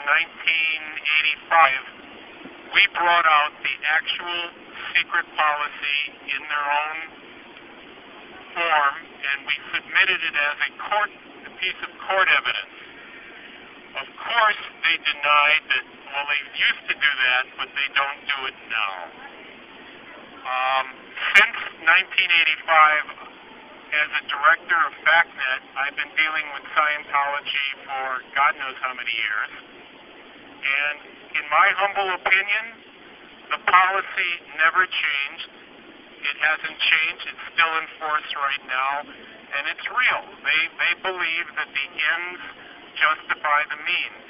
1985, we brought out the actual secret policy in their own form, and we submitted it as a piece of court evidence. Of course, they denied that, well, they used to do that, but they don't do it now. Since 1985, as a director of FactNet, I've been dealing with Scientology for God knows how many years. And in my humble opinion, the policy never changed. It hasn't changed. It's still in force right now. And it's real. They believe that the ends justify the means.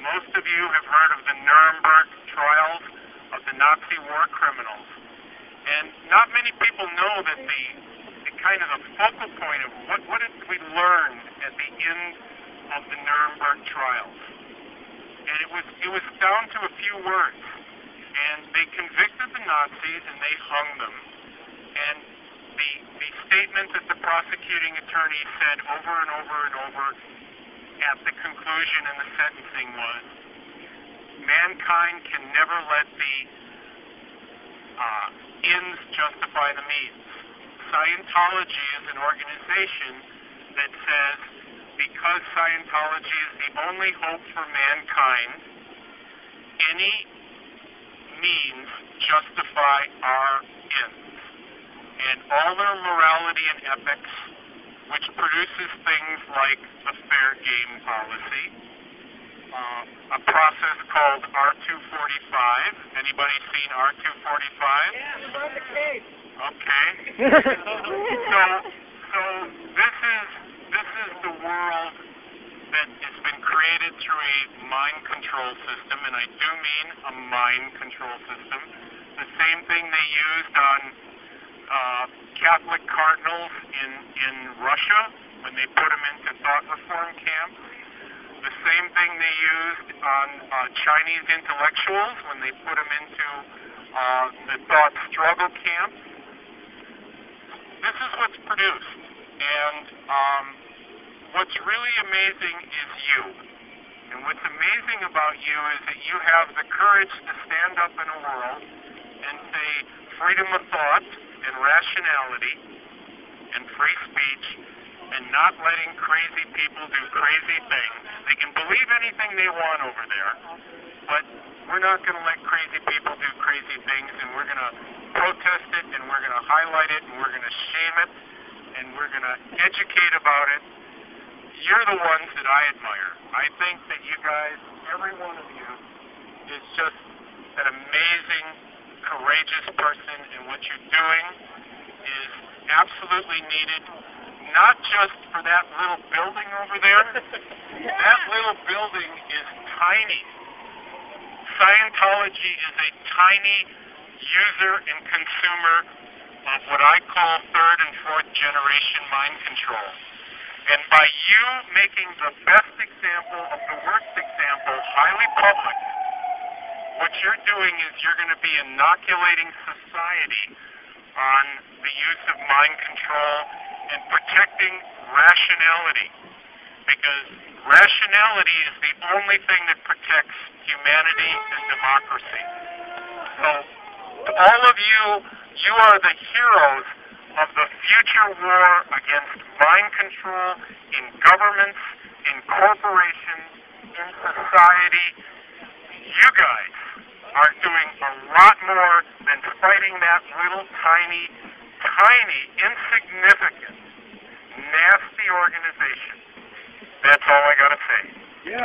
Most of you have heard of the Nuremberg trials of the Nazi war criminals. And not many people know that the kind of the focal point of what did we learn at the end of the Nuremberg trials. And it was down to a few words. And they convicted the Nazis and they hung them. And the statement that the prosecuting attorney said over and over and over at the conclusion and the sentencing was, mankind can never let the ends justify the means. Scientology is an organization that says because Scientology is the only hope for mankind, any means justify our ends. And all their morality and ethics, which produces things like the fair game policy, a process called R245. Anybody seen R245? Yeah, it's on the case. Okay. So this is the world that has been created through a mind control system, and I do mean a mind control system. The same thing they used on Catholic cardinals in Russia when they put them into thought reform camps. The same thing they used on Chinese intellectuals when they put them into the thought struggle camps. This is what's produced. And what's really amazing is you. And what's amazing about you is that you have the courage to stand up in a world and say freedom of thought and rationality and free speech and not letting crazy people do crazy things. They can believe anything they want over there, but we're not going to let crazy people do crazy things, and we're going to protest it, and we're going to highlight it, and we're going to shame it, and we're going to educate about it. You're the ones that I admire. I think that you guys, every one of you, is just an amazing, courageous person, and what you're doing is absolutely needed, not just for that little building over there. That little building is tiny. Scientology is a tiny user and consumer of what I call third and fourth generation mind control. And by you making the best example of the worst example highly public, what you're doing is you're going to be inoculating society on the use of mind control and protecting rationality. Because rationality is the only thing that protects humanity and democracy. So, to all of you, you are the heroes of the future war against mind control in governments, in corporations, in society. You guys are doing a lot more than fighting that little tiny, insignificant, nasty organization. That's all I gotta say. Yeah.